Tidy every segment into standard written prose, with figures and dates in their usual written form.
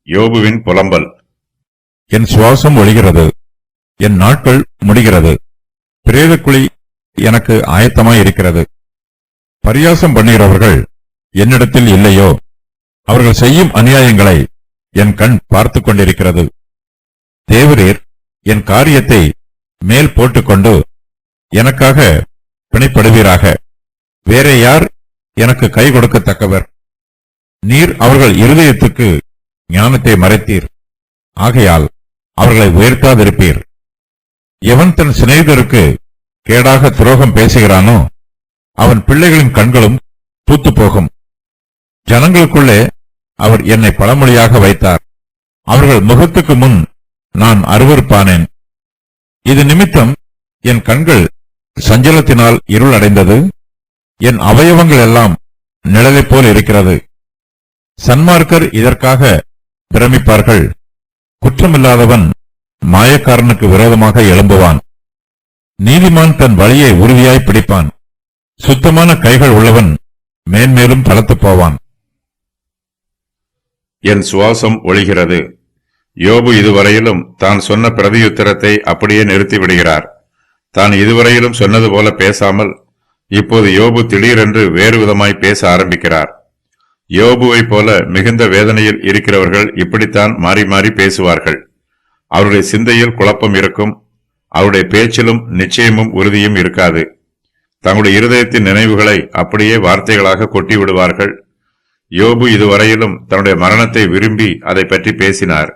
யோபுவின் புலம்பல். என் சுவாசம் ஒழிகிறது, என் நாட்கள் முடிகிறது. பிரேதக்குழி எனக்கு ஆயத்தமாயிருக்கிறது. பரியாசம் பண்ணுகிறவர்கள் என்னிடத்தில் இல்லையோ? அவர்கள் செய்யும் அநியாயங்களை என் கண் பார்த்துக் கொண்டிருக்கிறது. தேவரீர் என் காரியத்தை மேல் போட்டுக்கொண்டு எனக்காக பிணைப்படுவீராக. வேறே யார் எனக்கு கை கொடுக்கத்தக்கவர்? நீர் அவர்கள் இருதயத்துக்கு ஞானத்தை மறைத்தீர், ஆகையால் அவர்களை உயர்த்தாதிருப்பீர். எவன் தன் சிநேகிதருக்கு கேடாக துரோகம் பேசுகிறானோ அவன் பிள்ளைகளின் கண்களும் பூத்துப்போகும். ஜனங்களுக்குள்ளே அவர் என்னை பழமொழியாக வைத்தார். அவர்கள் முகத்துக்கு முன் நான் அருவருப்பானேன். இது நிமித்தம் என் கண்கள் சஞ்சலத்தினால் இருள் அடைந்தது. என் அவயவங்கள் எல்லாம் நிழலைப் போல் இருக்கிறது. சன்மார்க்கர் இதற்காக பிரமிப்பார்கள். குற்றமில்லாதவன் மாயக்காரனுக்கு விரோதமாக எழும்புவான். நீதிமான் தன் வழியை உறுதியாய் பிடிப்பான். சுத்தமான கைகள் உள்ளவன் மேன்மேலும் தளர்த்துப் போவான். என் சுவாசம் ஒழிகிறது. யோபு இதுவரையிலும் தான் சொன்ன பிரதியுத்தரத்தை அப்படியே நிறுத்திவிடுகிறார். தான் இதுவரையிலும் சொன்னது போல பேசாமல் இப்போது யோபு திடீரென்று வேறு விதமாய் பேச ஆரம்பிக்கிறார். யோபுவைப் போல மிகுந்த வேதனையில் இருக்கிறவர்கள் இப்படித்தான் மாறி மாறி பேசுவார்கள். அவருடைய சிந்தையில் குழப்பம் இருக்கும். அவருடைய பேச்சிலும் நிச்சயமும் உறுதியும் இருக்காது. தங்களுடைய இருதயத்தின் நினைவுகளை அப்படியே வார்த்தைகளாக கொட்டி விடுவார்கள். யோபு இதுவரையிலும் தன்னுடைய மரணத்தை விரும்பி அதை பற்றி பேசினார்.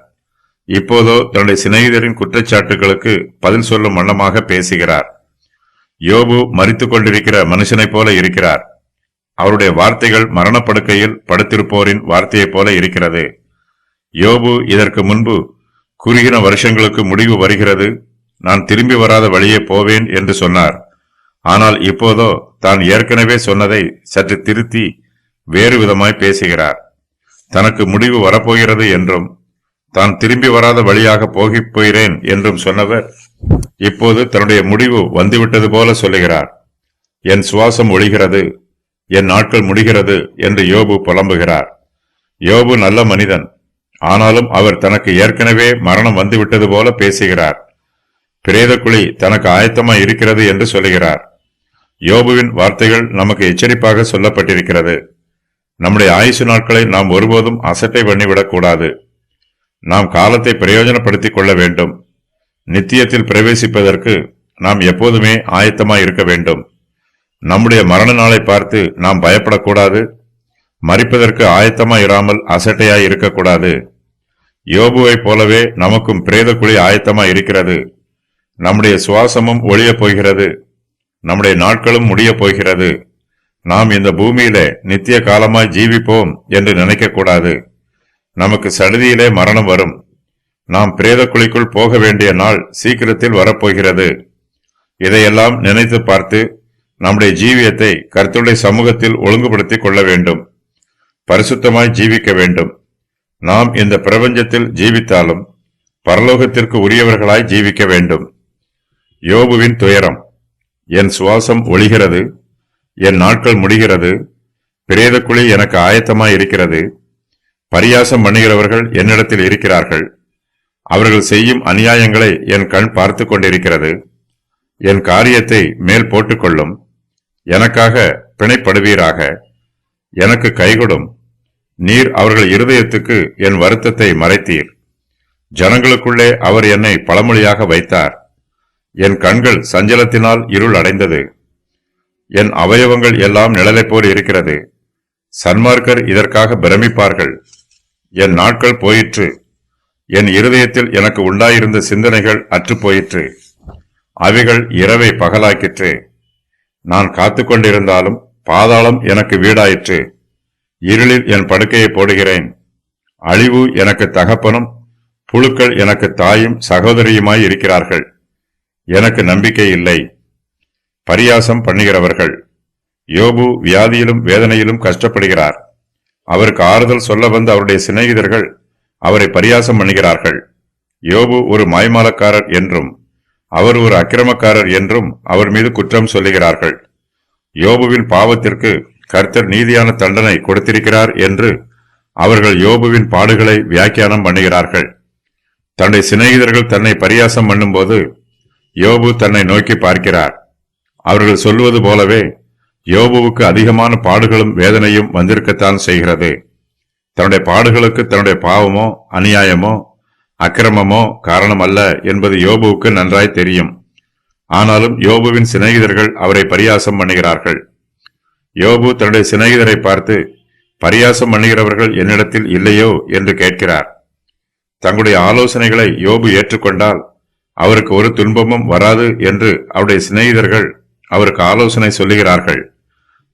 இப்போதோ தன்னுடைய சிநேகிதரின் குற்றச்சாட்டுகளுக்கு பதில் சொல்லும் வண்ணமாக பேசுகிறார். யோபு மரித்துக் கொண்டிருக்கிற மனுஷனைப் போல இருக்கிறார். அவருடைய வார்த்தைகள் மரணப்படுக்கையில் படுத்திருப்போரின் வார்த்தையைப் போல இருக்கிறது. யோபு இதற்கு முன்பு குறுகின வருஷங்களுக்கு முடிவு வருகிறது, நான் திரும்பி வராத வழியே போவேன் என்று சொன்னார். ஆனால் இப்போதோ தான் ஏற்கனவே சொன்னதை சற்று திருத்தி வேறு விதமாய் பேசுகிறார். தனக்கு முடிவு வரப்போகிறது என்றும் தான் திரும்பி வராத வழியாக போகிறேன் என்றும் சொன்னவர் இப்போது தன்னுடைய முடிவு வந்துவிட்டது போல சொல்லுகிறார். என் சுவாசம் ஒழிகிறது, என் நாட்கள் முடிகிறது என்று யோபு புலம்புகிறார். யோபு நல்ல மனிதன். ஆனாலும் அவர் தனக்கு ஏற்கனவே மரணம் வந்துவிட்டது போல பேசுகிறார். பிரேதக்குழி தனக்கு ஆயத்தமாய் இருக்கிறது என்று சொல்லுகிறார். யோபுவின் வார்த்தைகள் நமக்கு எச்சரிப்பாக சொல்லப்பட்டிருக்கிறது. நம்முடைய ஆயுசு நாட்களை நாம் ஒருபோதும் அசட்டை பண்ணிவிடக்கூடாது. நாம் காலத்தை பிரயோஜனப்படுத்திக் கொள்ள வேண்டும். நித்தியத்தில் பிரவேசிப்பதற்கு நாம் எப்போதுமே ஆயத்தமாய் இருக்க வேண்டும். நம்முடைய மரண நாளை பார்த்து நாம் பயப்படக்கூடாது. மரிப்பதற்கு ஆயத்தமாய் இராமல் அசட்டையாய் இருக்கக்கூடாது. யோபுவைப் போலவே நமக்கும் பிரேதக்குழி ஆயத்தமாய் இருக்கிறது. நம்முடைய சுவாசமும் ஒழியப் போகிறது. நம்முடைய நாட்களும் முடியப் போகிறது. நாம் இந்த பூமியிலே நித்திய காலமாய் ஜீவிப்போம் என்று நினைக்கக்கூடாது. நமக்கு சடுதியிலே மரணம் வரும். நாம் பிரேதக்குழிக்குள் போக வேண்டிய நாள் சீக்கிரத்தில் வரப்போகிறது. இதையெல்லாம் நினைத்து பார்த்து நம்முடைய ஜீவியத்தை கர்த்தருடைய சமூகத்தில் ஒழுங்குபடுத்திக் கொள்ள வேண்டும். பரிசுத்தமாய் ஜீவிக்க வேண்டும். நாம் இந்த பிரபஞ்சத்தில் ஜீவித்தாலும் பரலோகத்திற்கு உரியவர்களாய் ஜீவிக்க வேண்டும். யோபுவின் துயரம். என் சுவாசம் ஒழிகிறது, என் நாட்கள் முடிகிறது. பிரேதக்குழி எனக்கு ஆயத்தமாய் இருக்கிறது. பரியாசம் பண்ணுகிறவர்கள் என்னிடத்தில் இருக்கிறார்கள். அவர்கள் செய்யும் அநியாயங்களை என் கண் பார்த்து கொண்டிருக்கிறது. என் காரியத்தை மேல் போட்டுக்கொள்ளும். எனக்காக பிணைப்படுவீராக. எனக்கு கைகொடும். நீர் அவர்கள் இருதயத்துக்கு என் வருத்தத்தை மறைத்தீர். ஜனங்களுக்குள்ளே அவர் என்னை பழமொழியாக வைத்தார். என் கண்கள் சஞ்சலத்தினால் இருள் அடைந்தது. என் அவயவங்கள் எல்லாம் நிழலைப் போல் இருக்கிறது. சன்மார்க்கர் இதற்காக பிரமிப்பார்கள். என் நாட்கள் போயிற்று. என் இருதயத்தில் எனக்கு உண்டாயிருந்த சிந்தனைகள் அற்று போயிற்று. அவைகள் இரவை பகலாக்கிற்று. நான் காத்து கொண்டிருந்தாலும் பாதாளம் எனக்கு வீடாயிற்று. இருளில் என் படுக்கையை போடுகிறேன். அழிவு எனக்கு தகப்பனும் புழுக்கள் எனக்கு தாயும் சகோதரியுமாய் இருக்கிறார்கள். எனக்கு நம்பிக்கை இல்லை. பரியாசம் பண்ணுகிறவர்கள். யோபு வியாதியிலும் வேதனையிலும் கஷ்டப்படுகிறார். அவருக்கு ஆறுதல் சொல்ல வந்த அவருடைய சிநேகிதர்கள் அவரை பரியாசம் பண்ணுகிறார்கள். யோபு ஒரு மாய்மாலக்காரர் என்றும் அவர் ஒரு அக்கிரமக்காரர் என்றும் அவர் மீது குற்றம் சொல்லுகிறார்கள். யோபுவின் பாவத்திற்கு கர்த்தர் நீதியான தண்டனை கொடுத்திருக்கிறார் என்று அவர்கள் யோபுவின் பாடுகளை வியாக்கியானம் பண்ணுகிறார்கள். தன்னுடைய சிநேகிதர்கள் தன்னை பரியாசம் பண்ணும்போது யோபு தன்னை நோக்கி பார்க்கிறார். அவர்கள் சொல்வது போலவே யோபுவுக்கு அதிகமான பாடுகளும் வேதனையும் வந்திருக்கத்தான் செய்கிறது. தன்னுடைய பாடுகளுக்கு தன்னுடைய பாவமோ அநியாயமோ அக்கிரமமோ காரணம் அல்ல என்பது யோபுவுக்கு நன்றாய் தெரியும். ஆனாலும் யோபுவின் சிநேகிதர்கள் அவரை பரியாசம் பண்ணுகிறார்கள். யோபு தன்னுடைய சிநேகிதரை பார்த்து, பரியாசம் பண்ணுகிறவர்கள் என்னிடத்தில் இல்லையோ என்று கேட்கிறார். தங்களுடைய ஆலோசனைகளை யோபு ஏற்றுக்கொண்டால் அவருக்கு ஒரு துன்பமும் வராது என்று அவருடைய சிநேகிதர்கள் அவருக்கு ஆலோசனை சொல்லுகிறார்கள்.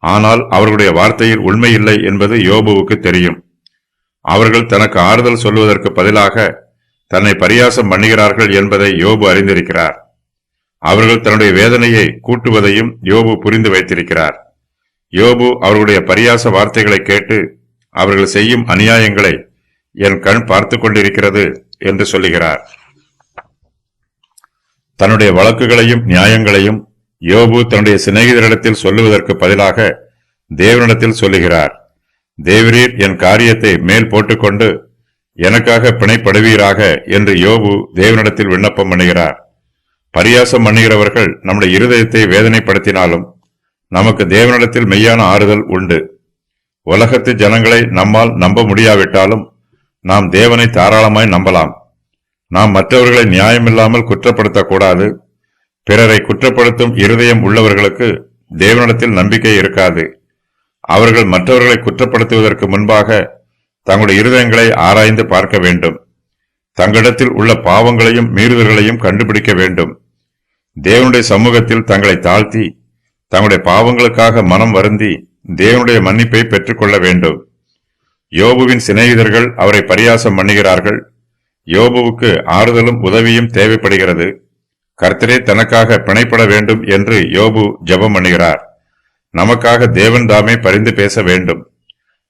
ஆனால் அவர்களுடைய வார்த்தையில் உண்மையில்லை என்பது யோபுவுக்கு தெரியும். அவர்கள் தனக்கு ஆறுதல் சொல்வதற்கு பதிலாக தன்னை பரியாசம் பண்ணுகிறார்கள் என்பதை யோபு அறிந்திருக்கிறார். அவர்கள் தன்னுடைய வேதனையை கூட்டுவதையும் யோபு புரிந்து வைத்திருக்கிறார். யோபு அவர்களுடைய பரியாச வார்த்தைகளை கேட்டு, அவர்கள் செய்யும் அநியாயங்களை என் கண் பார்த்து கொண்டிருக்கிறது என்று சொல்லுகிறார். தன்னுடைய வழக்குகளையும் நியாயங்களையும் யோபு தன்னுடைய சிநேகிதரிடத்தில் சொல்லுவதற்கு பதிலாக தேவனிடத்தில் சொல்லுகிறார். தேவரீர் என் காரியத்தை மேல் போட்டுக்கொண்டு எனக்காக பிணைப்படுவீராக என்று யோபு தேவனிடத்தில் விண்ணப்பம் பண்ணுகிறார். பரியாசம் பண்ணுகிறவர்கள் நம்முடைய இருதயத்தை வேதனைப்படுத்தினாலும் நமக்கு தேவனிடத்தில் மெய்யான ஆறுதல் உண்டு. உலகத்து ஜனங்களை நம்மால் நம்ப முடியாவிட்டாலும் நாம் தேவனை தாராளமாய் நம்பலாம். நாம் மற்றவர்களை நியாயமில்லாமல் குற்றப்படுத்தக்கூடாது. பிறரை குற்றப்படுத்தும் இருதயம் உள்ளவர்களுக்கு தேவனிடத்தில் நம்பிக்கை இருக்காது. அவர்கள் மற்றவர்களை குற்றப்படுத்துவதற்கு முன்பாக தங்களுடைய இருதயங்களை ஆராய்ந்து பார்க்க வேண்டும். தங்களிடத்தில் உள்ள பாவங்களையும் மீறுதல்களையும் கண்டுபிடிக்க வேண்டும். தேவனுடைய சமூகத்தில் தங்களை தாழ்த்தி தங்களுடைய பாவங்களுக்காக மனம் வருந்தி தேவனுடைய மன்னிப்பை பெற்றுக்கொள்ள வேண்டும். யோபுவின் சிநேகிதர்கள் அவரை பரியாசம் பண்ணுகிறார்கள். யோபுவுக்கு ஆறுதலும் உதவியும் தேவைப்படுகிறது. கர்த்தரே தனக்காக பிணைப்பட வேண்டும் என்று யோபு ஜெபம் பண்ணுகிறார். நமக்காக தேவன் தாமே பரிந்து பேச வேண்டும்.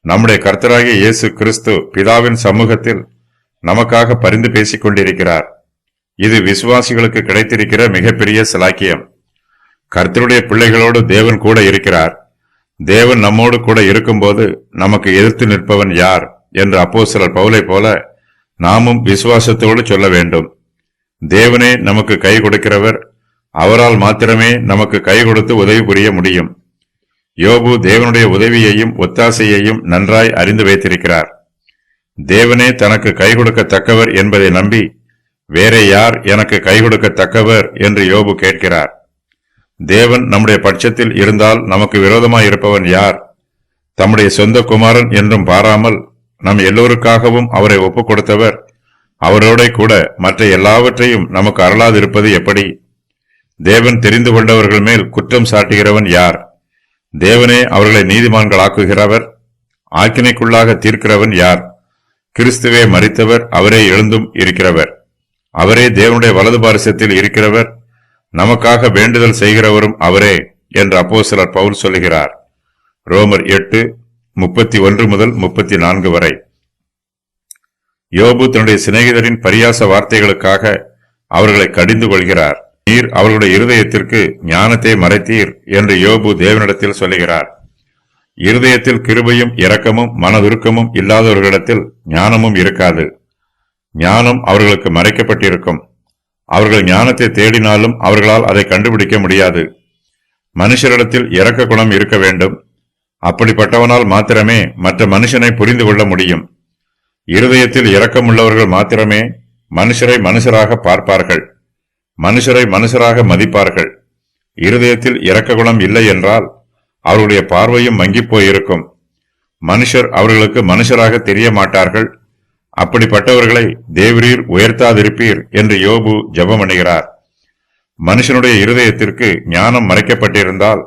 நம்முடைய கர்த்தராகிய இயேசு கிறிஸ்து பிதாவின் சமூகத்தில் நமக்காக பரிந்து பேசிக் கொண்டிருக்கிறார். இது விசுவாசிகளுக்கு கிடைத்திருக்கிற மிகப்பெரிய சிலாக்கியம். கர்த்தருடைய பிள்ளைகளோடு தேவன் கூட இருக்கிறார். தேவன் நம்மோடு கூட இருக்கும்போது நமக்கு எதிர்த்து நிற்பவன் யார் என்று அப்போஸ்தலர் பவுலை போல நாமும் விசுவாசத்தோடு சொல்ல வேண்டும். தேவனே நமக்கு கை கொடுக்கிறவர். அவரால் மாத்திரமே நமக்கு கை கொடுத்து உதவி புரிய முடியும். யோபு தேவனுடைய உதவியையும் ஒத்தாசையையும் நன்றாய் அறிந்து வைத்திருக்கிறார். தேவனே தனக்கு கை கொடுக்கத்தக்கவர் என்பதை நம்பி வேறே யார் எனக்கு கை கொடுக்கத்தக்கவர் என்று யோபு கேட்கிறார். தேவன் நம்முடைய பட்சத்தில் இருந்தால் நமக்கு விரோதமாய் இருப்பவன் யார்? தம்முடைய சொந்த குமாரன் என்றும் பாராமல் நம் எல்லோருக்காகவும் அவரை ஒப்புக் கொடுத்தவர் அவரோட கூட மற்ற எல்லாவற்றையும் நமக்கு அருளாதிருப்பது எப்படி? தேவன் தெரிந்து கொண்டவர்கள் மேல் குற்றம் சாட்டுகிறவன் யார்? தேவனே அவர்களை நீதிமான்களாக்குகிறவர். ஆக்கினைக்குள்ளாக தீர்க்கிறவன் யார்? கிறிஸ்துவே மரித்தவர், அவரே எழுந்தும் இருக்கிறவர். அவரே தேவனுடைய வலது பாரிசத்தில் இருக்கிறவர். நமக்காக வேண்டுதல் செய்கிறவரும் அவரே என்று அப்போஸ்தலர் பவுல் சொல்லுகிறார். ரோமர் 8:31 முதல் 34 வரை. யோபு தன்னுடைய சிநேகிதரின் பரியாச வார்த்தைகளுக்காக அவர்களை கடிந்து கொள்கிறார். நீர் அவர்களுடைய இருதயத்திற்கு ஞானத்தை மறைத்தீர் என்று யோபு தேவனிடத்தில் சொல்லுகிறார். இருதயத்தில் கிருபையும் இரக்கமும் மனதுருக்கமும் இல்லாதவர்களிடத்தில் ஞானமும் இருக்காது. ஞானம் அவர்களுக்கு மறைக்கப்பட்டிருக்கும். அவர்கள் ஞானத்தை தேடினாலும் அவர்களால் அதை கண்டுபிடிக்க முடியாது. மனுஷரிடத்தில் இரக்க குணம் இருக்க வேண்டும். அப்படிப்பட்டவனால் மாத்திரமே மற்ற மனுஷனை புரிந்து கொள்ள முடியும். இருதயத்தில் இரக்கமுள்ளவர்கள் மாத்திரமே மனுஷரை மனுஷராக பார்ப்பார்கள், மனுஷரை மனுஷராக மதிப்பார்கள். இருதயத்தில் இரக்க குணம் இல்லை என்றால் அவர்களுடைய பார்வையும் மங்கிப் போயிருக்கும். மனுஷர் அவர்களுக்கு மனுஷராக தெரிய மாட்டார்கள். அப்படிப்பட்டவர்களை தேவரீர் உயர்த்தாதிருப்பீர் என்று யோபு ஜெபம் பண்ணுகிறார். மனுஷனுடைய இருதயத்திற்கு ஞானம் மறைக்கப்பட்டிருந்தால்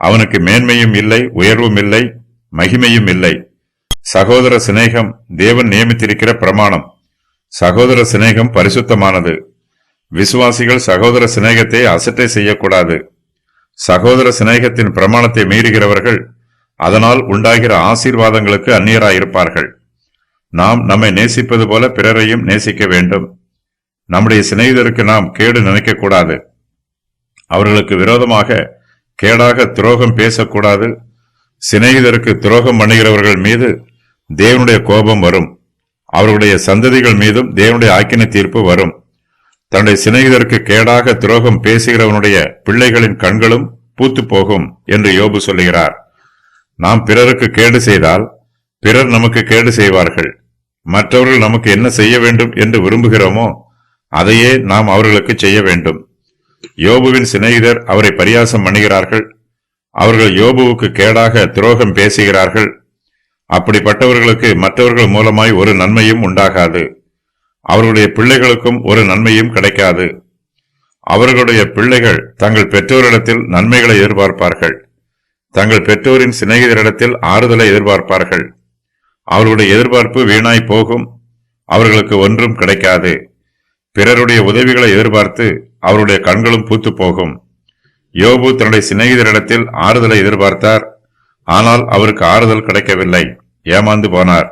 அவனுக்கு மேன்மையும் இல்லை, உயர்வும் இல்லை, மகிமையும் இல்லை. சகோதர சிநேகம் தேவன் நியமித்திருக்கிற பிரமாணம். சகோதர சிநேகம் பரிசுத்தமானது. விசுவாசிகள் சகோதர சிநேகத்தை அசட்டை செய்யக்கூடாது. சகோதர சிநேகத்தின் பிரமாணத்தை மீறுகிறவர்கள் அதனால் உண்டாகிற ஆசீர்வாதங்களுக்கு அந்நியராயிருப்பார்கள். நாம் நம்மை நேசிப்பது போல பிறரையும் நேசிக்க வேண்டும். நம்முடைய சிநேகிதருக்கு நாம் கேடு நினைக்கக்கூடாது. அவர்களுக்கு விரோதமாக கேடாக துரோகம் பேசக்கூடாது. சிநேகிதருக்கு துரோகம் பண்ணுகிறவர்கள் மீது தேவனுடைய கோபம் வரும். அவர்களுடைய சந்ததிகள் மீதும் தேவனுடைய ஆக்கினை தீர்ப்பு வரும். தன்னுடைய சிநேகிதருக்கு கேடாக துரோகம் பேசுகிறவனுடைய பிள்ளைகளின் கண்களும் பூத்து போகும் என்று யோபு சொல்லுகிறார். நாம் பிறருக்கு கேடு செய்தால் பிறர் நமக்கு கேடு செய்வார்கள். மற்றவர்கள் நமக்கு என்ன செய்ய வேண்டும் என்று விரும்புகிறோமோ அதையே நாம் அவர்களுக்கு செய்ய வேண்டும். யோபுவின் சிநேகிதர் அவரை பரியாசம் பண்ணுகிறார்கள். அவர்கள் யோபுவுக்கு கேடாக துரோகம் பேசுகிறார்கள். அப்படிப்பட்டவர்களுக்கு மற்றவர்கள் மூலமாய் ஒரு நன்மையும் உண்டாகாது. அவர்களுடைய பிள்ளைகளுக்கும் ஒரு நன்மையும் கிடைக்காது. அவர்களுடைய பிள்ளைகள் தங்கள் பெற்றோரிடத்தில் நன்மைகளை எதிர்பார்ப்பார்கள். தங்கள் பெற்றோரின் சிநேகிதரிடத்தில் ஆறுதலை எதிர்பார்ப்பார்கள். அவர்களுடைய எதிர்பார்ப்பு வீணாய் போகும். அவர்களுக்கு ஒன்றும் கிடைக்காது. பிறருடைய உதவிகளை எதிர்பார்த்து அவருடைய கண்களும் பூத்து போகும். யோபு தன்னுடைய சிநேகிதரிடத்தில் ஆறுதலை எதிர்பார்த்தார். ஆனால் அவருக்கு ஆறுதல் கிடைக்கவில்லை. ஏமாந்து போனார்.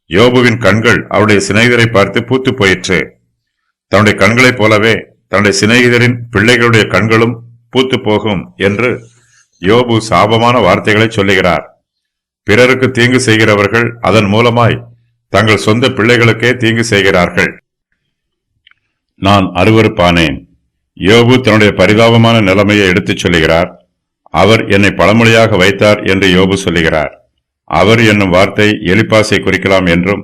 யோபுவின் கண்கள் அவருடைய சிநேகிதரை பார்த்து பூத்து போயிற்று. தன்னுடைய கண்களைப் போலவே தன்னுடைய சிநேகிதரின் பிள்ளைகளுடைய கண்களும் பூத்து போகும் என்று யோபு சாபமான வார்த்தைகளை சொல்லுகிறார். பிறருக்கு தீங்கு செய்கிறவர்கள் அதன் மூலமாய் தங்கள் சொந்த பிள்ளைகளுக்கே தீங்கு செய்கிறார்கள். நான் அருவருப்பானேன். யோபு தன்னுடைய பரிதாபமான நிலைமையை எடுத்துச் சொல்லுகிறார். அவர் என்னை பழமொழியாக வைத்தார் என்று யோபு சொல்லுகிறார். அவர் என்னும் வார்த்தை எலிப்பாசை குறிக்கலாம் என்றும்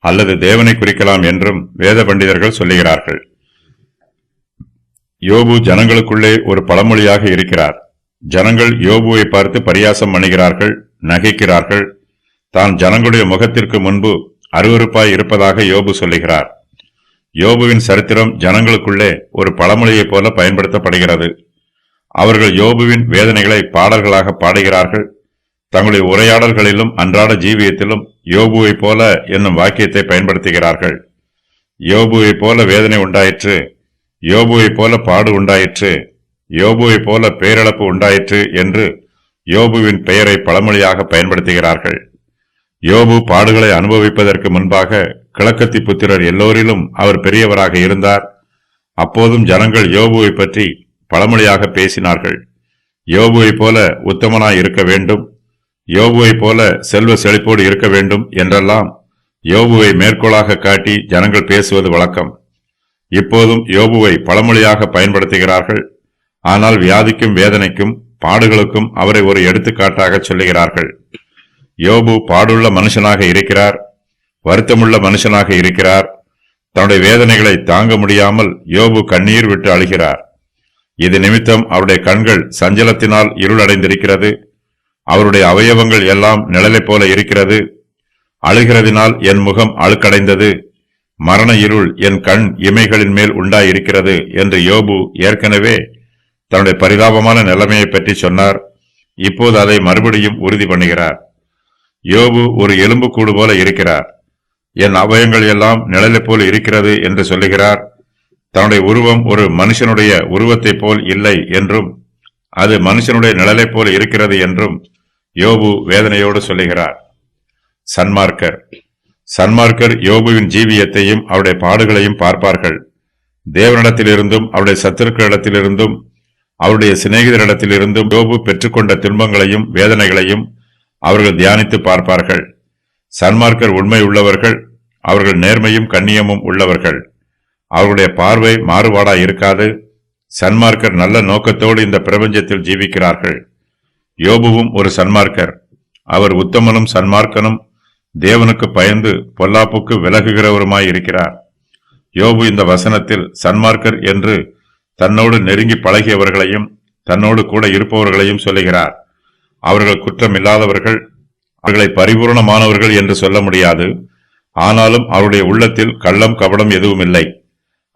அல்லது தேவனை குறிக்கலாம் என்றும் வேத பண்டிதர்கள் சொல்லுகிறார்கள். யோபு ஜனங்களுக்குள்ளே ஒரு பழமொழியாக இருக்கிறார். ஜனங்கள் யோபுவை பார்த்து பரியாசம் பண்ணுகிறார்கள், நகைக்கிறார்கள். தான் ஜனங்களுடைய முகத்திற்கு முன்பு அருவருப்பாய் இருப்பதாக யோபு சொல்லுகிறார். யோபுவின் சரித்திரம் ஜனங்களுக்குள்ளே ஒரு பழமொழியைப் போல பயன்படுத்தப்படுகிறது. அவர்கள் யோபுவின் வேதனைகளை பாடல்களாக பாடுகிறார்கள். தங்களுடைய உரையாடல்களிலும் அன்றாட ஜீவியத்திலும் யோபுவை போல என்னும் வாக்கியத்தை பயன்படுத்துகிறார்கள். யோபுவை போல வேதனை உண்டாயிற்று, யோபுவை போல பாடு உண்டாயிற்று, யோபுவை போல பேரிழப்பு உண்டாயிற்று என்று யோபுவின் பெயரை பழமொழியாக பயன்படுத்துகிறார்கள். யோபு பாடுகளை அனுபவிப்பதற்கு முன்பாக கிழக்கத்தி புத்திரர் எல்லோரிலும் அவர் பெரியவராக இருந்தார். அப்போதும் ஜனங்கள் யோபுவை பற்றி பழமொழியாக பேசினார்கள். யோபுவை போல உத்தமனாய் இருக்க வேண்டும், யோபுவை போல செல்வ செழிப்போடு இருக்க வேண்டும் என்றெல்லாம் யோபுவை மேற்கோளாக காட்டி ஜனங்கள் பேசுவது வழக்கம். இப்போதும் யோபுவை பழமொழியாக பயன்படுத்துகிறார்கள். ஆனால் வியாதிக்கும் வேதனைக்கும் பாடுகளுக்கும் அவரை ஒரு எடுத்துக்காட்டாக சொல்லுகிறார்கள். யோபு பாடுள்ள மனுஷனாக இருக்கிறார், வருத்தமுள்ள மனுஷனாக இருக்கிறார். தன்னுடைய வேதனைகளை தாங்க முடியாமல் யோபு கண்ணீர் விட்டு அழுகிறார். இது நிமித்தம் அவருடைய கண்கள் சஞ்சலத்தினால் இருளடைந்திருக்கிறது. அவருடைய அவயவங்கள் எல்லாம் நிழலைப் போல இருக்கிறது. அழுகிறதினால் என் முகம் அழுக்கடைந்தது, மரண இருள் என் கண் இமைகளின் மேல் உண்டாயிருக்கிறது என்று யோபு ஏற்கனவே தன்னுடைய பரிதாபமான நிலைமையை பற்றி சொன்னார். இப்போது அதை மறுபடியும் உறுதி பண்ணுகிறார். யோபு ஒரு எலும்புக்கூடு போல இருக்கிறார், என் அவயங்கள் எல்லாம் நிழலைப் போல் இருக்கிறது என்று சொல்லுகிறார். தன்னுடைய உருவம் ஒரு மனுஷனுடைய உருவத்தைப் போல் இல்லை என்றும் அது மனுஷனுடைய நிழலைப் போல் இருக்கிறது என்றும் யோபு வேதனையோடு சொல்லுகிறார். சன்மார்க்கர் யோபுவின் ஜீவியத்தையும் அவருடைய பாடுகளையும் பார்ப்பார்கள். தேவனிடத்திலிருந்தும் அவருடைய சத்துருக்களிடத்திலிருந்தும் அவருடைய சிநேகிதரிடத்திலிருந்தும் யோபு பெற்றுக்கொண்ட துன்பங்களையும் வேதனைகளையும் அவர்கள் தியானித்து பார்ப்பார்கள். சன்மார்க்கர் உண்மை உள்ளவர்கள், அவர்கள் நேர்மையும் கண்ணியமும் உள்ளவர்கள். அவர்களுடைய பார்வை மாறுபாடாய் இருக்காது. சன்மார்க்கர் நல்ல நோக்கத்தோடு இந்த பிரபஞ்சத்தில் ஜீவிக்கிறார்கள். யோபுவும் ஒரு சன்மார்க்கர். அவர் உத்தமனும் சன்மார்க்கனும், தேவனுக்கு பயந்து பொல்லாப்புக்கு விலகுகிறவருமாய் இருக்கிறார். யோபு இந்த வசனத்தில் சன்மார்க்கர் என்று தன்னோடு நெருங்கி பழகியவர்களையும் தன்னோடு கூட இருப்பவர்களையும் சொல்லுகிறார். அவர்கள் குற்றம் இல்லாதவர்கள், அவர்களை பரிபூர்ணமானவர்கள் என்று சொல்ல முடியாது. ஆனாலும் அவருடைய உள்ளத்தில் கள்ளம் கபடம் எதுவும் இல்லை.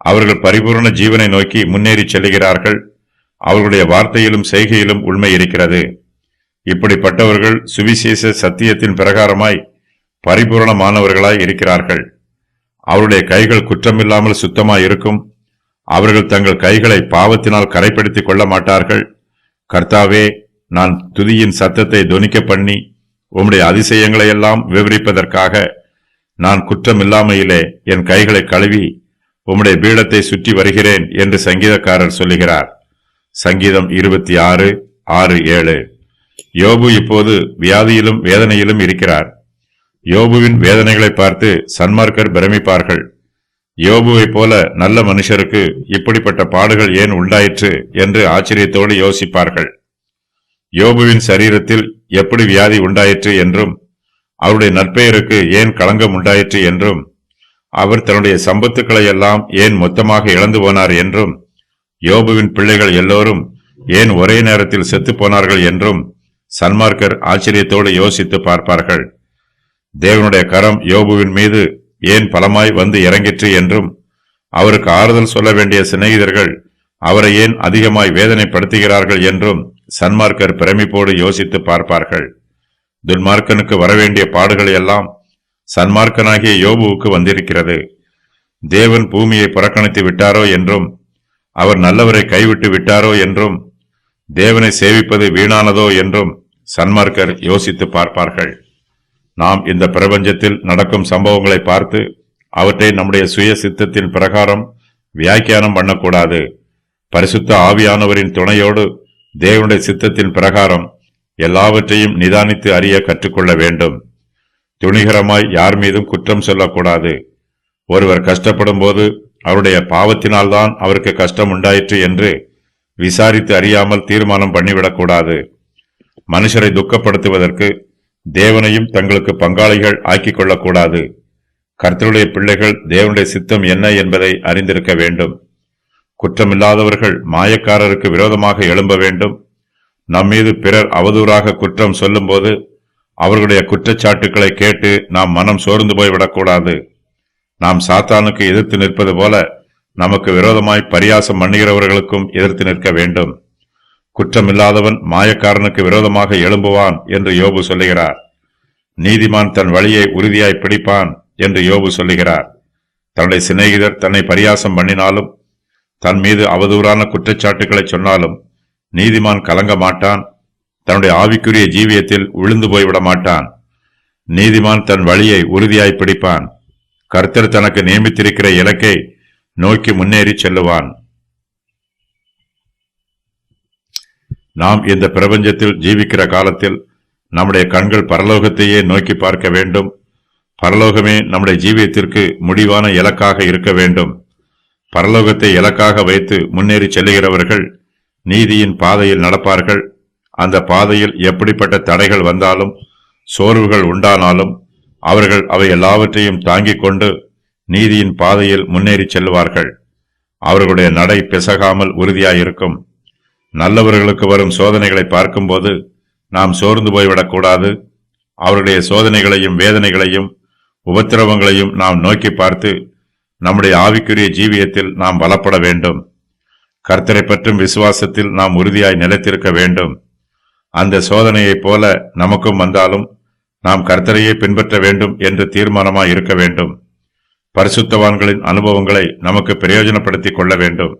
அவர்கள் பரிபூர்ண ஜீவனை நோக்கி முன்னேறி செல்லுகிறார்கள். அவர்களுடைய வார்த்தையிலும் செய்கையிலும் உண்மை இருக்கிறது. இப்படிப்பட்டவர்கள் சுவிசேஷ சத்தியத்தின் பிரகாரமாய் பரிபூர்ணமானவர்களாய் இருக்கிறார்கள். அவருடைய கைகள் குற்றமில்லாமல் சுத்தமாய் இருக்கும். அவர்கள் தங்கள் கைகளை பாவத்தினால் கரைப்படுத்திக் கொள்ள மாட்டார்கள். கர்த்தாவே, நான் துதியின் சத்தத்தை தொனிக்க பண்ணி உம்முடைய அதிசயங்களையெல்லாம் விவரிப்பதற்காக நான் குற்றமில்லாமையிலே என் கைகளை கழுவி உம்முடைய பீடத்தை சுற்றி வருகிறேன் என்று சங்கீதக்காரர் சொல்லுகிறார். சங்கீதம் 26:6-7. யோபு இப்போது வியாதியிலும் வேதனையிலும் இருக்கிறார். யோபுவின் வேதனைகளை பார்த்து சன்மார்க்கர் பிரமிப்பார்கள். யோபுவைப் போல நல்ல மனுஷருக்கு இப்படிப்பட்ட பாடுகள் ஏன் உண்டாயிற்று என்று ஆச்சரியத்தோடு யோசிப்பார்கள். யோபுவின் சரீரத்தில் எப்படி வியாதி உண்டாயிற்று என்றும், அவருடைய நற்பெயருக்கு ஏன் களங்கம் உண்டாயிற்று என்றும், அவர் தன்னுடைய சம்பத்துக்களை எல்லாம் ஏன் மொத்தமாக இழந்து போனார் என்றும், யோபுவின் பிள்ளைகள் எல்லோரும் ஏன் ஒரே நேரத்தில் செத்து போனார்கள் என்றும் சன்மார்க்கர் ஆச்சரியத்தோடு யோசித்து பார்ப்பார்கள். தேவனுடைய கரம் யோபுவின் மீது ஏன் பலமாய் வந்து இறங்கிற்று என்றும், அவருக்கு ஆறுதல் சொல்ல வேண்டிய சிநேகிதர்கள் அவரை ஏன் அதிகமாய் வேதனைப்படுத்துகிறார்கள் என்றும் சன்மார்க்கர் பிரமிப்போடு யோசித்து பார்ப்பார்கள். துன்மார்க்கனுக்கு வரவேண்டிய பாடுகள் எல்லாம் சன்மார்க்கனாகிய யோபுவுக்கு வந்திருக்கிறது. தேவன் பூமியை புறக்கணித்து விட்டாரோ என்றும், அவர் நல்லவரை கைவிட்டு விட்டாரோ என்றும், தேவனை சேவிப்பது வீணானதோ என்றும் சன்மார்க்கர் யோசித்து பார்ப்பார்கள். நாம் இந்த பிரபஞ்சத்தில் நடக்கும் சம்பவங்களை பார்த்து அவற்றை நம்முடைய சுய சித்தத்தின் பிரகாரம் வியாக்கியானம் பண்ணக்கூடாது. பரிசுத்த ஆவியானவரின் துணையோடு தேவனுடைய சித்தத்தின் பிரகாரம் எல்லாவற்றையும் நிதானித்து அறிய கற்றுக்கொள்ள வேண்டும். துணிகரமாய் யார் மீதும் குற்றம் சொல்லக்கூடாது. ஒருவர் கஷ்டப்படும் போது அவருடைய பாவத்தினால்தான் அவருக்கு கஷ்டம் உண்டாயிற்று என்று விசாரித்து அறியாமல் தீர்மானம் பண்ணிவிடக்கூடாது. மனுஷரை துக்கப்படுத்துவதற்கு தேவனையும் தங்களுக்கு பங்காளிகள் ஆக்கிக் கொள்ளக்கூடாது. கர்த்தருடைய பிள்ளைகள் தேவனுடைய சித்தம் என்ன என்பதை அறிந்திருக்க வேண்டும். குற்றமில்லாதவர்கள் மாயக்காரருக்கு விரோதமாக எழும்ப வேண்டும். நம்மீது பிறர் அவதூறாக குற்றம் சொல்லும் போது அவர்களுடைய குற்றச்சாட்டுக்களை கேட்டு நாம் மனம் சோர்ந்து போய்விடக்கூடாது. நாம் சாத்தானுக்கு எதிர்த்து நிற்பது போல நமக்கு விரோதமாய் பரியாசம் பண்ணுகிறவர்களுக்கும் எதிர்த்து நிற்க வேண்டும். குற்றமில்லாதவன் மாயக்காரனுக்கு விரோதமாக எழும்புவான் என்று யோபு சொல்லுகிறார். நீதிமான் தன் வழியை உறுதியாய் பிடிப்பான் என்று யோபு சொல்லுகிறார். தன்னுடைய சிநேகிதர் தன்னை பரியாசம் பண்ணினாலும், தன் மீது அவதூறான குற்றச்சாட்டுகளை சொன்னாலும் நீதிமான் கலங்க மாட்டான். தன்னுடைய ஆவிக்குரிய ஜீவியத்தில் விழுந்து போய்விட மாட்டான். நீதிமான் தன் வழியை உறுதியாய் பிடிப்பான். கர்த்தர் தனக்கு நியமித்திருக்கிற இலக்கை நோக்கி முன்னேறி செல்லுவான். நாம் இந்த பிரபஞ்சத்தில் ஜீவிக்கிற காலத்தில் நம்முடைய கண்கள் பரலோகத்தையே நோக்கி பார்க்க வேண்டும். பரலோகமே நம்முடைய ஜீவியத்திற்கு முடிவான இலக்காக இருக்க வேண்டும். பரலோகத்தை இலக்காக வைத்து முன்னேறி செல்லுகிறவர்கள் நீதியின் பாதையில் நடப்பார்கள். அந்த பாதையில் எப்படிப்பட்ட தடைகள் வந்தாலும், சோர்வுகள் உண்டானாலும் அவர்கள் அவை எல்லாவற்றையும் தாங்கிக் கொண்டு நீதியின் பாதையில் முன்னேறி செல்வார்கள். அவர்களுடைய நடை பிசகாமல் உறுதியாயிருக்கும். நல்லவர்களுக்கு வரும் சோதனைகளை பார்க்கும்போது நாம் சோர்ந்து போய்விடக்கூடாது. அவருடைய சோதனைகளையும் வேதனைகளையும் உபத்திரவங்களையும் நாம் நோக்கி பார்த்து நம்முடைய ஆவிக்குரிய ஜீவியத்தில் நாம் பலப்பட வேண்டும். கர்த்தரை பற்றும் விசுவாசத்தில் நாம் உறுதியாய் நிலைத்திருக்க வேண்டும். அந்த சோதனையைப் போல நமக்கும் வந்தாலும் நாம் கர்த்தரையே பின்பற்ற வேண்டும் என்று தீர்மானமாய் இருக்க வேண்டும். பரிசுத்தவான்களின் அனுபவங்களை நமக்கு பிரயோஜனப்படுத்திக் கொள்ள வேண்டும்.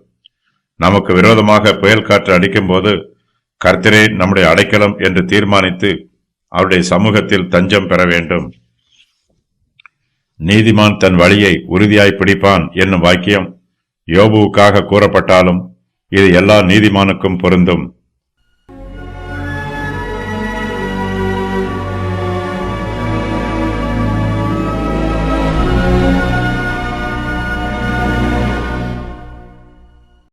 நமக்கு விரோதமாக புயல் காற்று அடிக்கும் போது கர்த்தரே நம்முடைய அடைக்கலம் என்று தீர்மானித்து அவருடைய சமூகத்தில் தஞ்சம் பெற வேண்டும். நீதிமான் தன் வழியை உறுதியாய் பிடிப்பான் என்னும் வாக்கியம் யோபுவுக்காக கூறப்பட்டாலும் இது எல்லா நீதிமானுக்கும் பொருந்தும்.